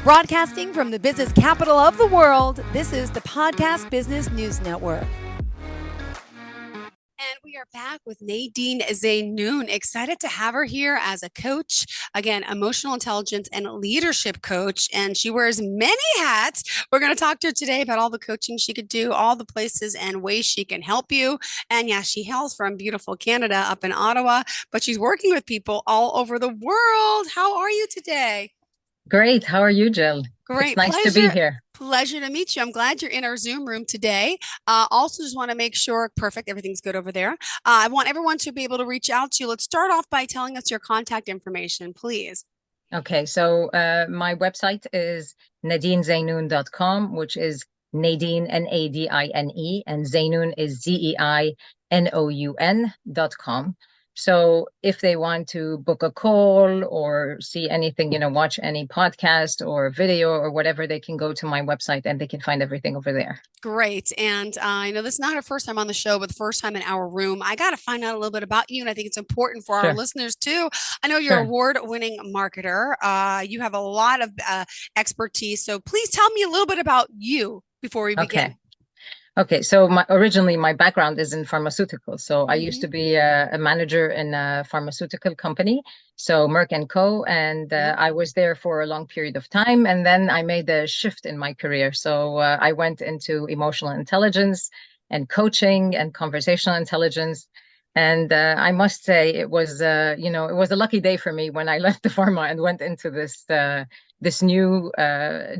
Broadcasting from the business capital of the world, this is the Podcast Business News Network. And we are back with Nadine Zainoun. Excited to have her here as a coach, again, emotional intelligence and leadership coach. And she wears many hats. We're going to talk to her today about all the coaching she could do, all the places and ways she can help you. And yeah, she hails from beautiful Canada up in Ottawa, but she's working with people all over the world. How are you today? Great. How are you, Jill? It's Great nice to be pleasure. here. Pleasure to meet you. I'm glad you're in our Zoom room today. Also, just want to make sure, perfect, everything's good over there. I want everyone to be able to reach out to you. Let's start off by telling us your contact information, please. Okay, so my website is nadinezainoun.com, which is Nadine, Nadine, and Zainoun is Zeinoun.com. So if they want to book a call or see anything, watch any podcast or video or whatever, they can go to my website and they can find everything over there. Great. And I know this is not our first time on the show, but the first time in our room. I got to find out a little bit about you. And I think it's important for our Sure, listeners too. I know you're an sure. award-winning marketer. You have a lot of expertise. So please tell me a little bit about you before we begin. Okay. Okay, so originally my background is in pharmaceuticals. So I used Hmm. to be a manager in a pharmaceutical company, so Merck and Co. And Yeah. I was there for a long period of time. And then I made a shift in my career. So I went into emotional intelligence and coaching and conversational intelligence. And I must say it was a lucky day for me when I left the pharma and went into this new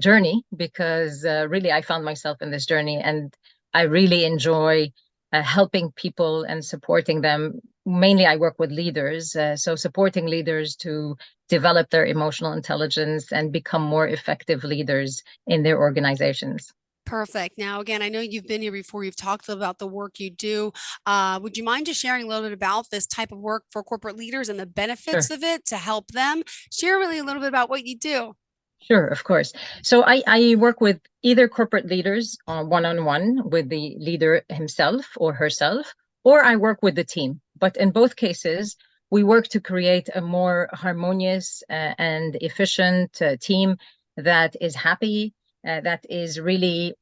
journey because really I found myself in this journey and I really enjoy helping people and supporting them. Mainly, I work with leaders, so supporting leaders to develop their emotional intelligence and become more effective leaders in their organizations. Perfect. Now, again, I know you've been here before. You've talked about the work you do. Would you mind just sharing a little bit about this type of work for corporate leaders and the benefits Sure. of it to help them? Share really a little bit about what you do. Sure, of course. So I work with either corporate leaders one-on-one with the leader himself or herself, or I work with the team. But in both cases, we work to create a more harmonious and efficient team that is happy, that is really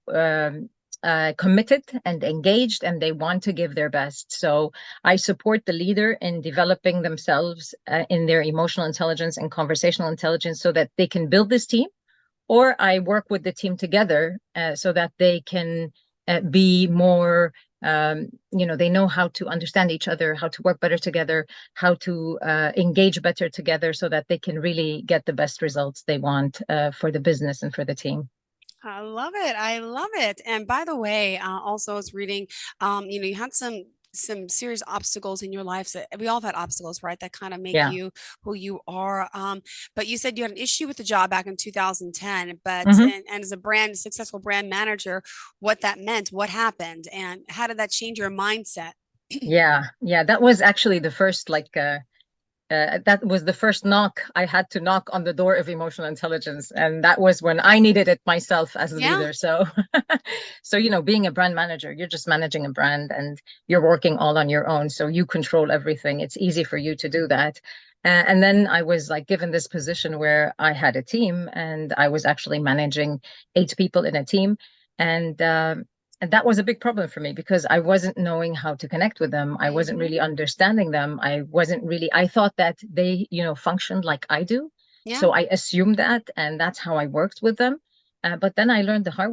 committed and engaged, and they want to give their best. So I support the leader in developing themselves in their emotional intelligence and conversational intelligence so that they can build this team, or I work with the team together so that they can be more, they know how to understand each other, how to work better together, how to engage better together so that they can really get the best results they want for the business and for the team. I love it. I love it. And by the way, also I was reading, you had some serious obstacles in your life that we all have had obstacles, right? That kind of make Yeah. you who you are. But you said you had an issue with the job back in 2010, but Hmm. and as a successful brand manager, what that meant, what happened, and how did that change your mindset? Yeah. Yeah. That was actually the first that was the first knock I had to knock on the door of emotional intelligence. And that was when I needed it myself as a Yeah. leader. So, so, being a brand manager, you're just managing a brand and you're working all on your own. So you control everything. It's easy for you to do that. And then I was like given this position where I had a team and I was actually managing 8 people in a team. And that was a big problem for me because I wasn't knowing how to connect with them. I wasn't Hmm. really understanding them. I thought that they, functioned like I do. Yeah. So I assumed that, and that's how I worked with them. But then I learned the hard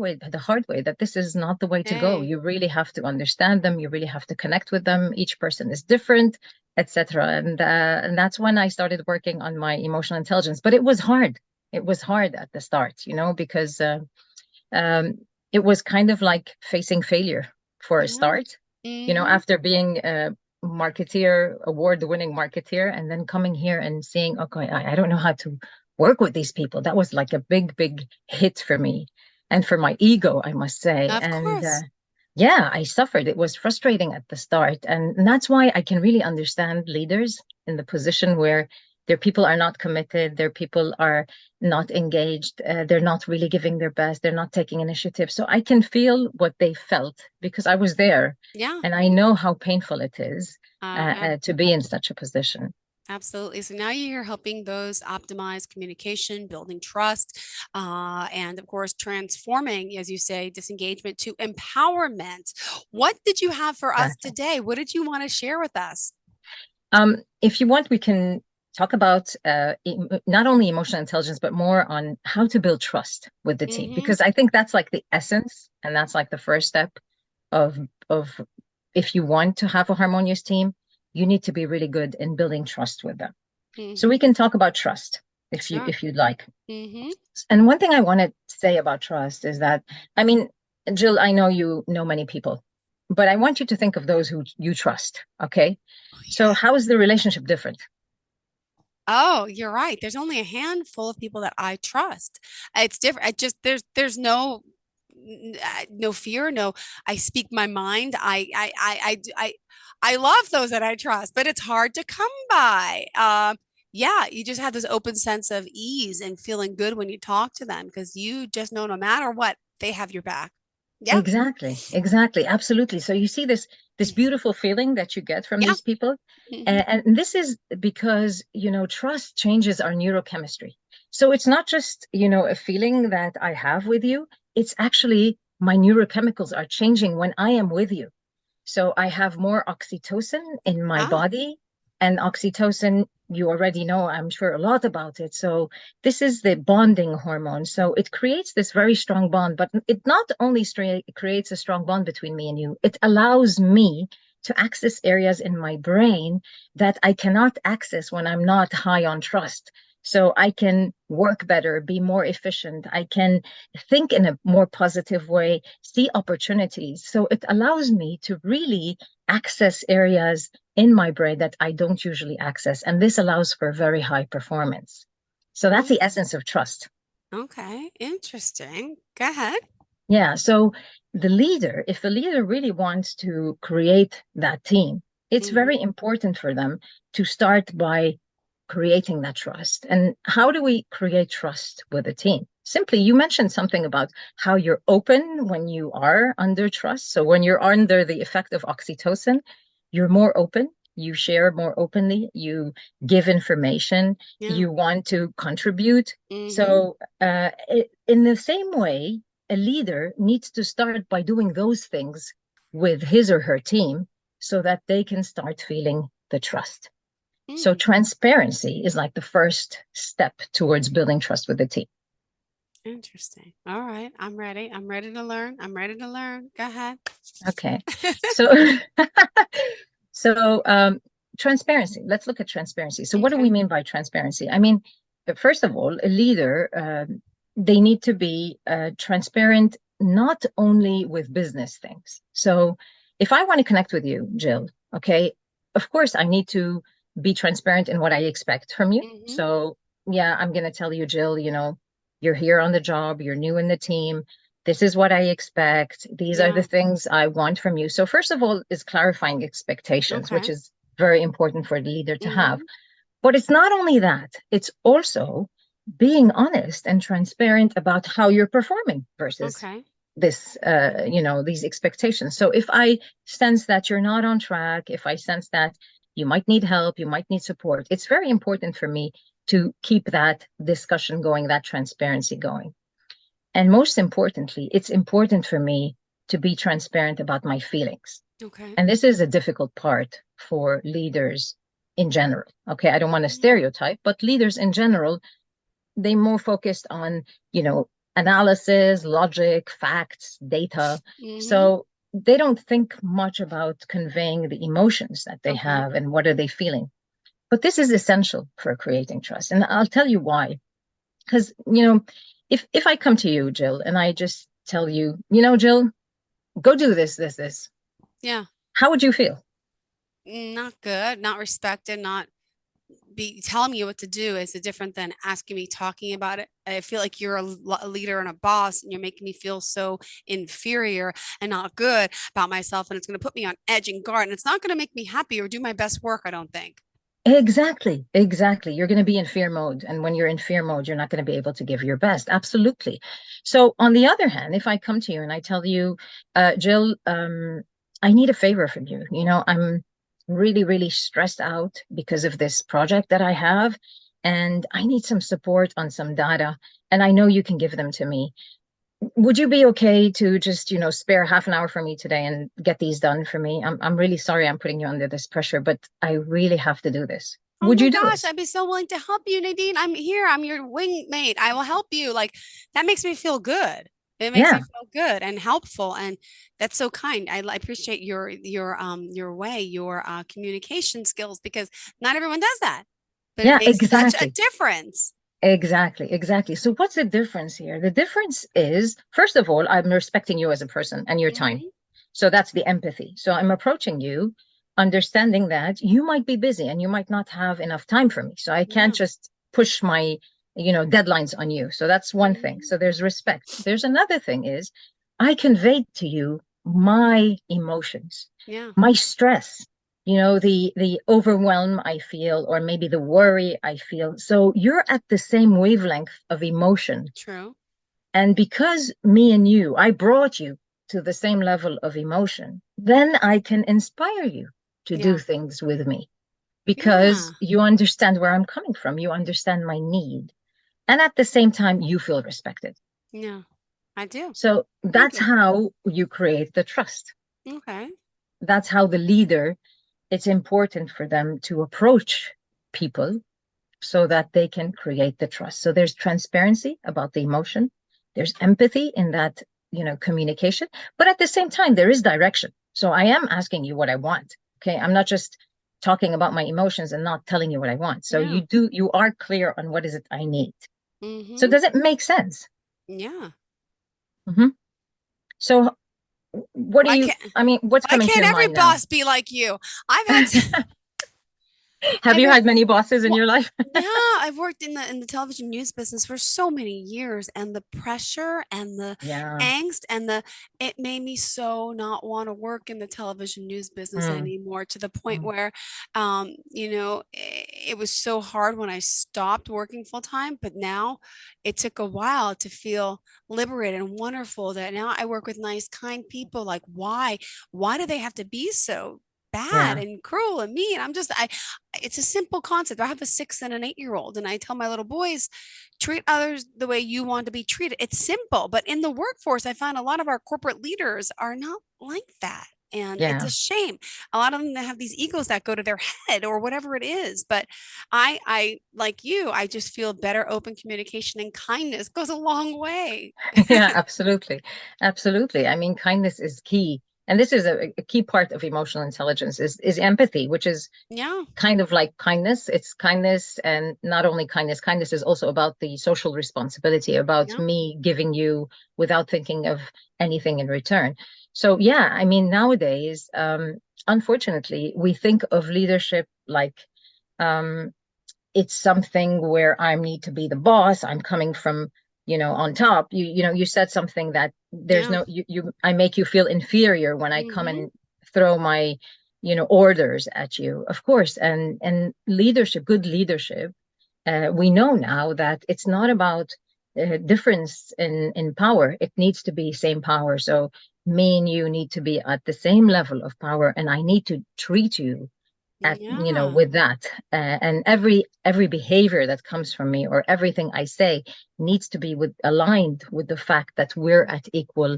way that this is not the way to go. Hey. You really have to understand them. You really have to connect with them. Each person is different, etc. And that's when I started working on my emotional intelligence. But it was hard. It was hard at the start, because um, it was kind of like facing failure for a Yeah. start, Hmm. after being a marketeer, award-winning marketeer, and then coming here and seeing, okay, I don't know how to work with these people. That was like a big, big hit for me and for my ego, I must say. Of And course. yeah, I suffered. It was frustrating at the start. And that's why I can really understand leaders in the position where their people are not committed, their people are not engaged, they're not really giving their best, they're not taking initiative. So I can feel what they felt because I was there Yeah. and I know how painful it is Uh, to be in such a position. Absolutely. So now you're helping those optimize communication, building trust, and of course, transforming, as you say, disengagement to empowerment. What did you have for us Exactly. today? What did you want to share with us? If you want, we can talk about not only emotional intelligence, but more on how to build trust with the team, Mm-hmm. because I think that's like the essence, and that's like the first step of of if you want to have a harmonious team, you need to be really good in building trust with them. So Mm-hmm. we can talk about trust Sure. if you'd like. Mm-hmm. And one thing I want to say about trust is that, I mean, Jill, I know you know many people, but I want you to think of those who you trust. Okay. Oh, So yeah. how is the relationship different? Oh, you're right. There's only a handful of people that I trust. It's different. I just there's no fear, no. I speak my mind. I love those that I trust, but it's hard to come by. Yeah, you just have this open sense of ease and feeling good when you talk to them because you just know no matter what, they have your back. Yeah. Exactly, exactly, absolutely. So you see this beautiful feeling that you get from Yeah. these people, Hmm. and this is because trust changes our neurochemistry. So it's not just a feeling that I have with you. It's actually my neurochemicals are changing when I am with you. So I have more oxytocin in my Ah. body, and oxytocin, you already know, I'm sure, a lot about it. So this is the bonding hormone. So it creates this very strong bond, but it not only creates a strong bond between me and you, it allows me to access areas in my brain that I cannot access when I'm not high on trust. So I can work better, be more efficient. I can think in a more positive way, see opportunities. So it allows me to really access areas in my brain that I don't usually access. And this allows for very high performance. So that's Oh, the essence of trust. okay. Interesting. Go ahead. Yeah. So the leader, if the leader really wants to create that team, it's Hmm. very important for them to start by creating that trust. And how do we create trust with a team? Simply, you mentioned something about how you're open when you are under trust. So when you're under the effect of oxytocin, you're more open, you share more openly, you give information, Yeah. you want to contribute. Hmm. So, in the same way, a leader needs to start by doing those things with his or her team so that they can start feeling the trust. So transparency is like the first step towards building trust with the team. Interesting. All right. I'm ready. I'm ready to learn. I'm ready to learn. Go ahead. Okay. So so transparency. Let's look at transparency. So what do we Okay. mean by transparency? I mean, first of all, a leader, they need to be transparent not only with business things. So if I want to connect with you, Jill, okay, of course I need to be transparent in what I expect from you. Hmm. So yeah, I'm going to tell you, Jill, you're here on the job, you're new in the team, this is what I expect. These are the Yeah. things I want from you. So first of all is clarifying expectations, which Okay. is very important for the leader to have. Hmm. But it's not only that, it's also being honest and transparent about how you're performing versus Okay. these expectations. So if I sense that you're not on track, if I sense that you might need help, you might need support, it's very important for me to keep that discussion going, that transparency going. And most importantly, it's important for me to be transparent about my feelings. Okay. And this is a difficult part for leaders in general. Okay, I don't want to Yeah. stereotype, but leaders in general, they more focused on, you know, analysis, logic, facts, data. Hmm. So they don't think much about conveying the emotions that they Okay. have and what are they feeling. But this is essential for creating trust. And I'll tell you why. Because, if I come to you, Jill, and I just tell you, Jill, go do this, Yeah. how would you feel? Not good. Not respected. Not be telling me what to do is different than asking me, talking about it. I feel like you're a leader and a boss, and you're making me feel so inferior and not good about myself. And it's going to put me on edge and guard. And it's not going to make me happy or do my best work, I don't think. Exactly, exactly. You're going to be in fear mode. And when you're in fear mode, you're not going to be able to give your best. Absolutely. So, on the other hand, if I come to you and I tell you, Jill, I need a favor from you. really, really stressed out because of this project that I have, and I need some support on some data, and I know you can give them to me. Would you be okay to just, spare half an hour for me today and get these done for me? I'm really sorry I'm putting you under this pressure, but I really have to do this. Oh Would my you do gosh, it? I'd be so willing to help you, Nadine. I'm here. I'm your wingmate. I will help you. Like that makes me feel good. It makes me Yeah. feel good and helpful, and that's so kind. I appreciate your way, your communication skills because not everyone does that, but it Yeah, makes such a exactly. difference. Exactly, exactly. So what's the difference here? The difference is, first of all, I'm respecting you as a person and your time. Hmm. So that's the empathy. So I'm approaching you, understanding that you might be busy and you might not have enough time for me. So I can't Yeah. just push my, deadlines on you. So that's one thing. Hmm. So there's respect. There's another thing is I conveyed to you my emotions, Yeah. my stress, the overwhelm I feel, or maybe the worry I feel. So you're at the same wavelength of emotion. True. And because me and you, I brought you to the same level of emotion, then I can inspire you to do Yeah. things with me because Yeah. you understand where I'm coming from. You understand my need. And at the same time, you feel respected. Yeah. I do. So Thank that's you. how you create the trust. Okay. That's how the leader, it's important for them to approach people so that they can create the trust. So there's transparency about the emotion, there's empathy in that, communication, but at the same time, there is direction. So I am asking you what I want. Okay. I'm not just talking about my emotions and not telling you what I want. So Yeah. you are clear on what is it I need. So Hmm. does it make sense? Yeah. Hmm. So what do Why you, can't I mean, what's why coming to can't your every mind now? boss be like you? I've had Have I've you had had many bosses in Well, your life? yeah, I've worked in the television news business for so many years, and the pressure and the Yeah. angst and the it made me so not want to work in the television news business Mm, anymore to the point mm. where, it was so hard when I stopped working full time. But now it took a while to feel liberated and wonderful that now I work with nice, kind people. Like, why? Why do they have to be so bad Yeah. and cruel and mean? It's a simple concept. I have a 6 and an 8-year-old, and I tell my little boys, treat others the way you want to be treated. It's simple, but in the workforce, I find a lot of our corporate leaders are not like that. And it's a Yeah. shame. A lot of them that have these egos that go to their head or whatever it is. But I like you, I just feel better open communication and kindness goes a long way. Yeah, absolutely. Absolutely. I mean, kindness is key. And this is a key part of emotional intelligence is empathy, which is Yeah, kind of like kindness. It's kindness, and not only kindness, kindness is also about the social responsibility, about yeah, me giving you without thinking of anything in return. So yeah, I mean, nowadays, unfortunately, we think of leadership like um, it's something where I need to be the boss. I'm coming from, on top. You said something that there's yeah. no I make you feel inferior when I come Hmm. and throw my, orders at you. Of course, and leadership, good leadership, we know now that it's not about difference in power. It needs to be same power. So me and you need to be at the same level of power, and I need to treat you at Yeah. with that, and every behavior that comes from me or everything I say needs to be aligned with the fact that we're at equal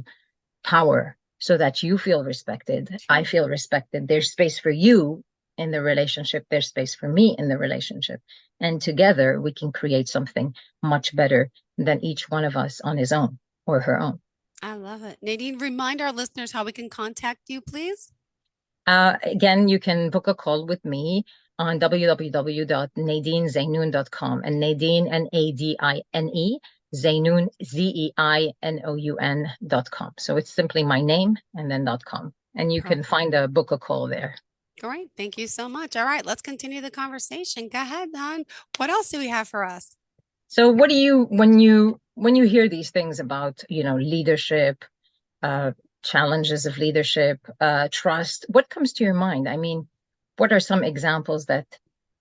power, so that you feel respected, I True. feel respected, there's space for you in the relationship, there's space for me in the relationship, and together we can create something much better than each one of us on his own or her own. I love it. Nadine, remind our listeners how we can contact you, please. Again, you can book a call with me on www.nadinezainoun.com, and Nadine, Nadine, Zainoun, Zeinoun.com. So it's simply my name and then .com. And you can Perfect. find a book a call there. Great. Thank you so much. All right, let's continue the conversation. Go ahead, hon. What else do we have for us? So what do you when you hear these things about, leadership, uh, challenges of leadership, trust, what comes to your mind? I mean, what are some examples that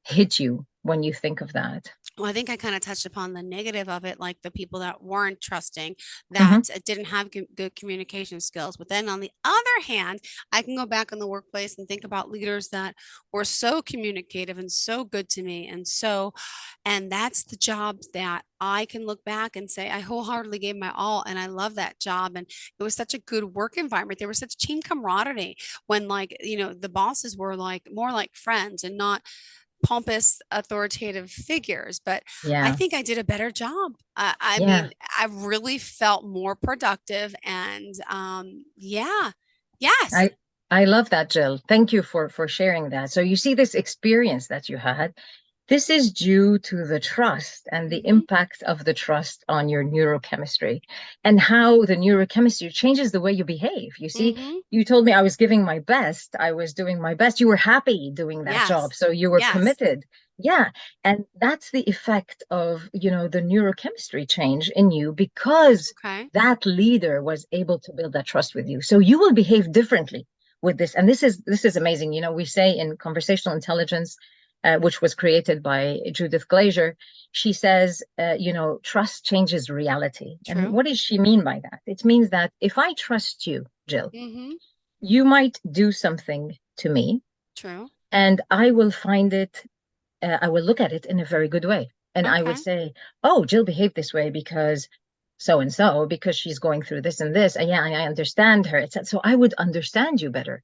hit you when you think of that? Well, I think I kind of touched upon the negative of it, like the people that weren't trusting, Hmm. that didn't have good communication skills. But then on the other hand, I can go back in the workplace and think about leaders that were so communicative and so good to me. And that's the job that I can look back and say, I wholeheartedly gave my all and I love that job. And it was such a good work environment. There was such team camaraderie when, like, the bosses were like more like friends and not pompous authoritative figures, but I Yeah. think I did a better job. I Yeah. mean, I really felt more productive and yeah. Yes. I I love that, Jill. Thank you for sharing that. So you see this experience that you had. This is due to the trust and the Hmm. impact of the trust on your neurochemistry and how the neurochemistry changes the way you behave. You see, Hmm. you told me I was giving my best. I was doing my best. You were happy doing that job. Yes. So you were Yes. committed. Yeah. And that's the effect of, the neurochemistry change in you because Okay. that leader was able to build that trust with you. So you will behave differently with this. And this is amazing. We say in conversational intelligence, which was created by Judith Glaser, she says, trust changes reality. And True. what does she mean by that? It means that if I trust you, Jill, Hmm. you might do something to me, True. and I will look at it in a very good way. And I would Okay. say, oh, Jill behaved this way because so and so, because she's going through this and this. And yeah, I understand her. So I would understand you better.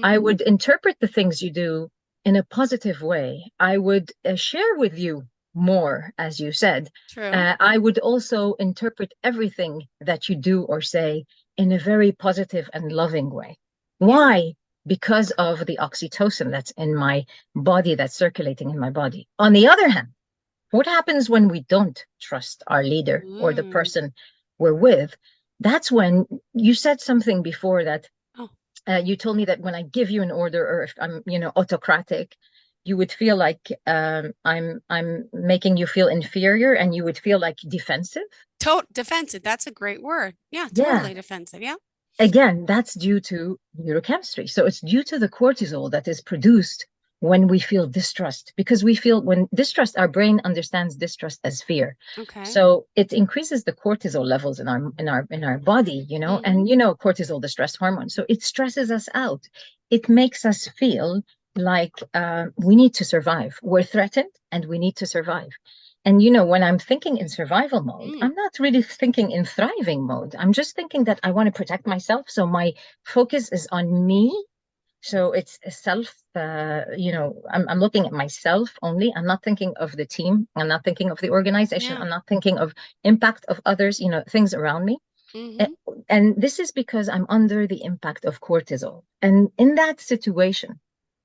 I Hmm. would interpret the things you do in a positive way. I would share with you more, as you said. True. I would also interpret everything that you do or say in a very positive and loving way. Yeah. Why? Because of the oxytocin that's in my body, that's circulating in my body. On the other hand, what happens when we don't trust our leader or the Mm. person we're with? That's when you said something before that Oh, you told me that when I give you an order or if I'm, autocratic, you would feel like I'm making you feel inferior and you would feel like defensive. defensive. That's a great word. Yeah, Yeah. totally defensive. Yeah. Again, that's due to neurochemistry. So it's due to the cortisol that is produced when we feel distrust, because when distrust, our brain understands distrust as fear. Okay. So it increases the cortisol levels in our body, Hmm. and cortisol, the stress hormone. So it stresses us out. It makes us feel like we need to survive. We're threatened and we need to survive. And when I'm thinking in survival mode, Mm. I'm not really thinking in thriving mode. I'm just thinking that I want to protect myself. So my focus is on me. So it's a self, I'm looking at myself only. I'm not thinking of the team. I'm not thinking of the organization. Yeah. I'm not thinking of impact of others, things around me. A- Hmm. And this is because I'm under the impact of cortisol. And in that situation,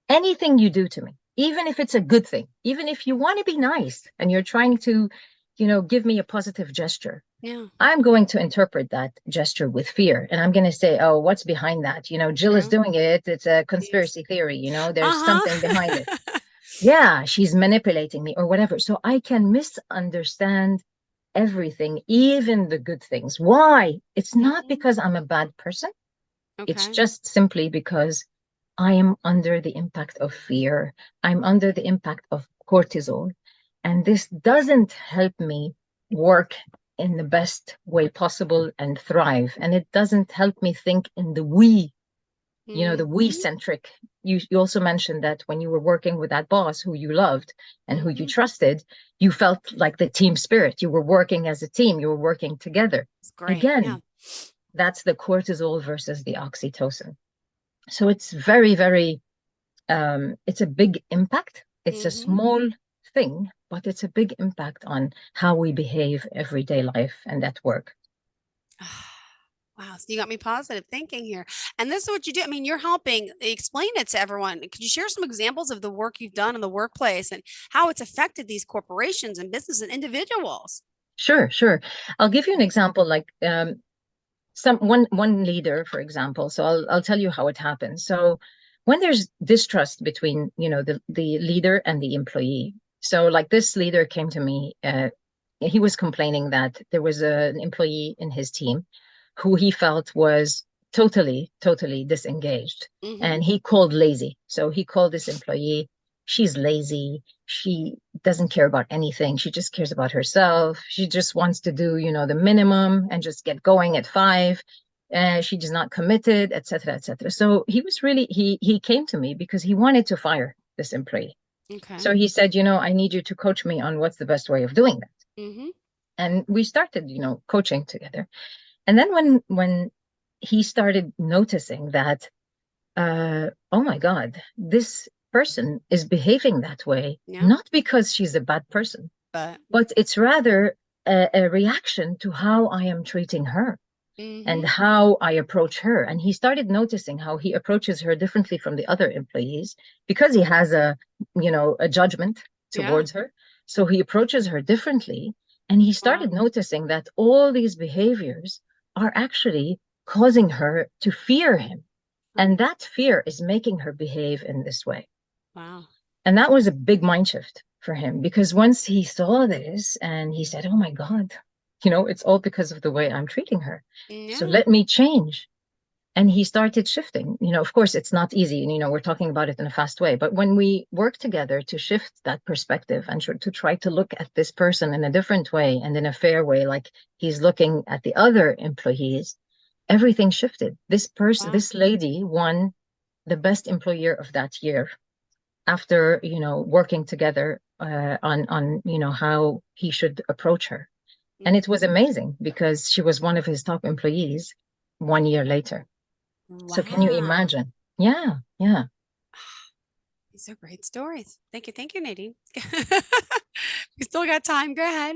anything you do to me, even if it's a good thing, even if you want to be nice and you're trying to, give me a positive gesture, Yeah. I'm going to interpret that gesture with fear. And I'm going to say, oh, what's behind that? Jill is True. doing it. It's a Yes. conspiracy theory. There's something behind it. Uh-huh. Yeah, she's manipulating me or whatever. So I can misunderstand everything, even the good things. Why? It's not Hmm. because I'm a bad person. It's Okay. just simply because I am under the impact of fear. I'm under the impact of cortisol. And this doesn't help me work in the best way possible and thrive. And it doesn't help me think in the we Hmm. centric. You also mentioned that when you were working with that boss who you loved and who you Hmm. trusted, you felt like the team spirit. You were working as a team, you were working together. It's great. Yeah. Again, that's the cortisol versus the oxytocin. So it's very, very, it's a big impact. It's a Hmm. small thing, but it's a big impact on how we behave everyday life and at work. Wow. So you got me positive thinking here. And this is what you do. I mean, you're helping explain it to everyone. Could you share some examples of the work you've done in the workplace and how it's affected these corporations and business and individuals? Sure, sure. I'll give you an example, like one leader, for example. So I'll tell you how it happens. So when there's distrust between, the leader and the employee. So like this leader came to me, he was complaining that there was an employee in his team who he felt was totally, totally disengaged. Hmm. And he called lazy. So he called this employee, she's lazy. She doesn't care about anything. She just cares about herself. She just wants to do, the minimum and just get going at 5. She is not committed, etc., etc. So he came to me because he wanted to fire this employee. Okay. So he said, I need you to coach me on what's the best way of doing that. Mm-hmm. And we started, coaching together. And then when he started noticing that, oh my God, this person is behaving that way, Yeah. not because she's a bad person, But but it's rather a reaction to how I am treating her and mm-hmm. how I approach her. And he started noticing how he approaches her differently from the other employees because he has a judgment Yeah. towards her. So he approaches her differently. And he started Wow. noticing that all these behaviors are actually causing her to fear him. And that fear is making her behave in this way. Wow. And that was a big mind shift for him because once he saw this and he said, oh my God, it's all because of the way I'm treating her. So Yeah. let me change. And he started shifting. Of course, it's not easy. We're talking about it in a fast way. But when we work together to shift that perspective and to try to look at this person in a different way and in a fair way, like he's looking at the other employees, everything shifted. Wow. This lady won the best employer of that year after, working together on how he should approach her. And it was amazing because she was one of his top employees 1 year later. So can you Wow. imagine? Yeah, yeah. These are great stories. Thank you. Thank you, Nadine. We still got time. Go ahead.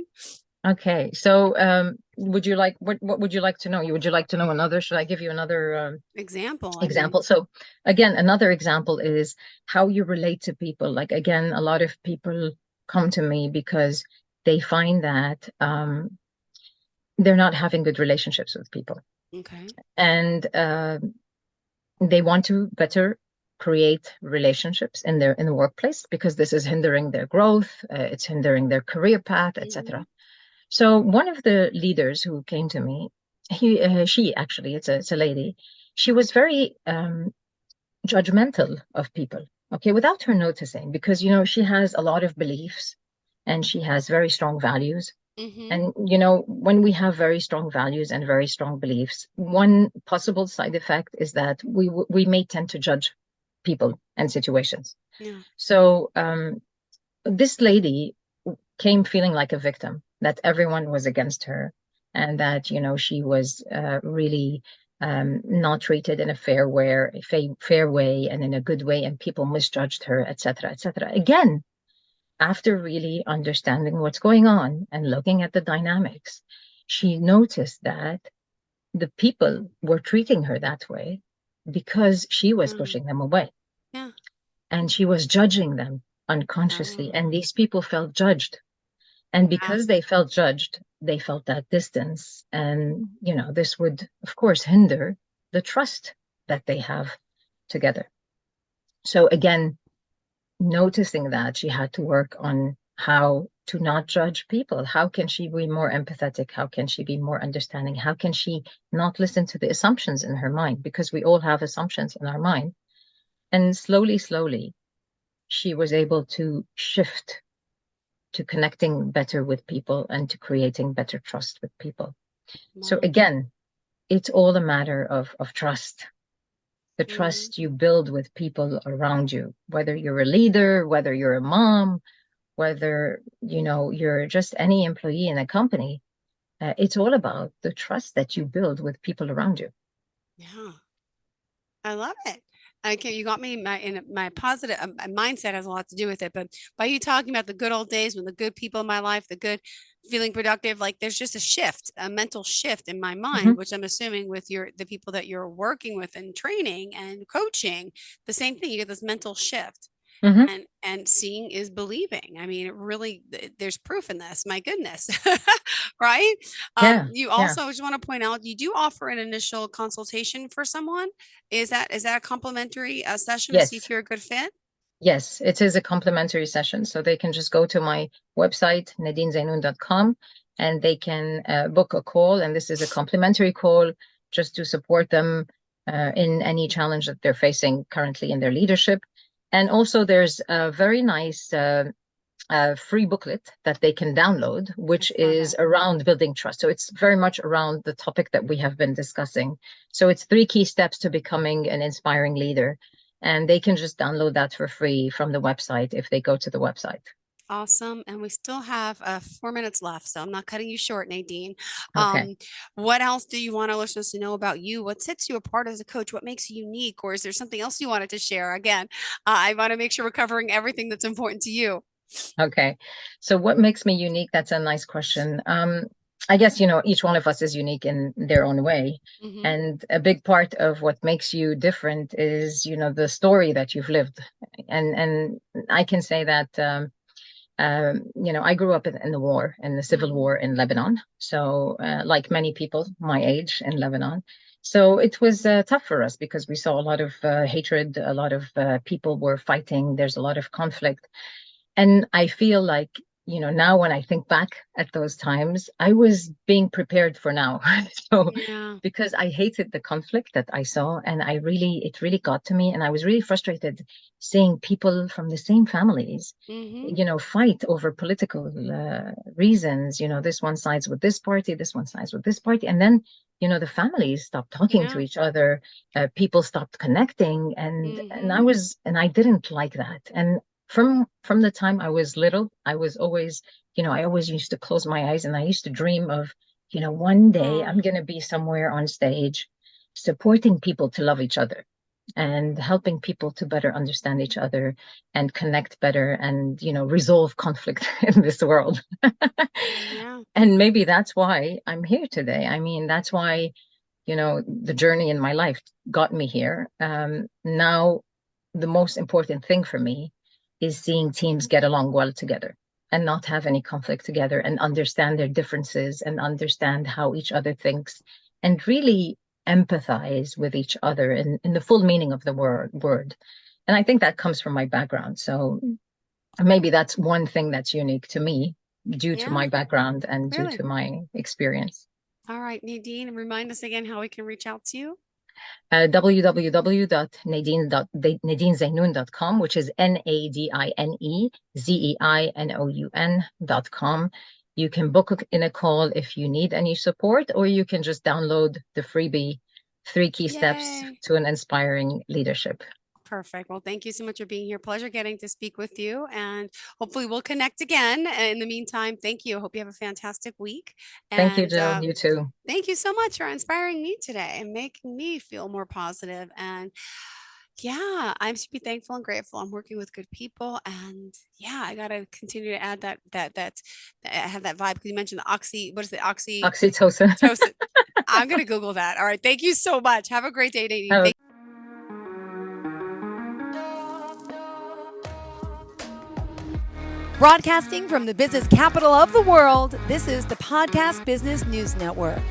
Okay. So would you like what would you like to know? Would you like to know another? Should I give you another Example. I mean, example? So again, another example is how you relate to people. Like again, a lot of people come to me because they find that they're not having good relationships with people. okay. And they want to better create relationships in the workplace because this is hindering their growth, it's hindering their career path, Mm-hmm. etc. So one of the leaders who came to me, she actually, it's a lady. She was very judgmental of people, okay, without her noticing, because she has a lot of beliefs and she has very strong values. Mm-hmm. And when we have very strong values and very strong beliefs, one possible side effect is that we may tend to judge people and situations. Yeah. So this lady came feeling like a victim, that everyone was against her, and that she was really not treated in a fair way and in a good way, and people misjudged her, etc., etc. Again, after really understanding what's going on and looking at the dynamics, she noticed that the people were treating her that way because she was Mm. pushing them away Yeah. and she was judging them unconsciously. Oh, And these people felt judged. And wow. because they felt judged, they felt that distance. And, this would, of course, hinder the trust that they have together. So again, noticing that she had to work on how to not judge people. How can she be more empathetic? How can she be more understanding? How can she not listen to the assumptions in her mind? Because we all have assumptions in our mind. And slowly, slowly, she was able to shift to connecting better with people and to creating better trust with people. So Wow. again, it's all a matter of trust. The Mm-hmm. trust you build with people around you, whether you're a leader, whether you're a mom, whether you're just any employee in a company, it's all about the trust that you build with people around you. Yeah. I love it. Okay, you got me. My positive my mindset has a lot to do with it. But by you talking about the good old days when the good people in my life, the good feeling productive, like there's just a shift, a mental shift in my Hmm. mind, which I'm assuming with the people that you're working with and training and coaching, the same thing. You get this mental shift. Hmm. And seeing is believing. I mean, it really there's proof in this. My goodness. Right? Yeah, You yeah. also, I just want to point out, you do offer an initial consultation for someone. Is that a complimentary session to see Yes, if you're a good fit? yes. It is a complimentary session, so they can just go to my website, nadinezainoun.com, and they can book a call. And this is a complimentary call just to support them in any challenge that they're facing currently in their leadership. And also, there's a very nice a free booklet that they can download, which I saw is that. around building trust. So it's very much around the topic that we have been discussing. So it's 3 key steps to becoming an inspiring leader. And they can just download that for free from the website if they go to the website. Awesome. And we still have 4 minutes left, so I'm not cutting you short, Nadine. Okay. What else do you want our listeners to know about you? What sets you apart as a coach? What makes you unique? Or is there something else you wanted to share? Again, I want to make sure we're covering everything that's important to you. Okay. So what makes me unique? That's a nice question. I guess, you know, each one of us is unique in their own way. Hmm. And a big part of what makes you different is, you know, the story that you've lived. And I can say that you know, I grew up in the war, in the civil Hmm. war in Lebanon. So, like many people my age in Lebanon. So it was tough for us because we saw a lot of hatred, a lot of people were fighting, there's a lot of conflict. And I feel like, you know, now when I think back at those times, I was being prepared for now. So, Yeah. because I hated the conflict that I saw, and it really got to me. And I was really frustrated seeing people from the same families, Hmm. you know, fight over political reasons. You know, this one sides with this party, this one sides with this party. And then, you know, the families stopped talking to Yeah. each other. People stopped connecting. Hmm. And I didn't like that. And from the time I was little, I was always, you know, I always used to close my eyes and I used to dream of, you know, one day Oh, I'm going to be somewhere on stage supporting people to love each other and helping people to better understand each other and connect better and, you know, resolve conflict in this world. yeah. And maybe that's why I'm here today. I mean, that's why, you know, the journey in my life got me here. Now, the most important thing for me is seeing teams get along well together and not have any conflict together and understand their differences and understand how each other thinks and really empathize with each other in the full meaning of the word. And I think that comes from my background. So maybe that's one thing that's unique to me due to my Yeah. background and due Really. to my experience. All right, Nadine, remind us again how we can reach out to you. www.nadinezenoun.com, which is NADINEZEINOUN.com. You can book in a call if you need any support, or you can just download the freebie 3 key steps Yay. to an inspiring leadership. Perfect. Well, thank you so much for being here. Pleasure getting to speak with you, and hopefully we'll connect again. In the meantime, thank you. Hope you have a fantastic week. Thank you, And Jill. You too. thank you so much for inspiring me today and making me feel more positive. And yeah, I'm to be thankful and grateful. I'm working with good people, and yeah, I gotta continue to add that I have that vibe because you mentioned the oxy. What is it? Oxytocin. Oxytocin. I'm gonna Google that. All right. Thank you so much. Have a great day, Nadine. Have Thank a Broadcasting from the business capital of the world, this is the Podcast Business News Network.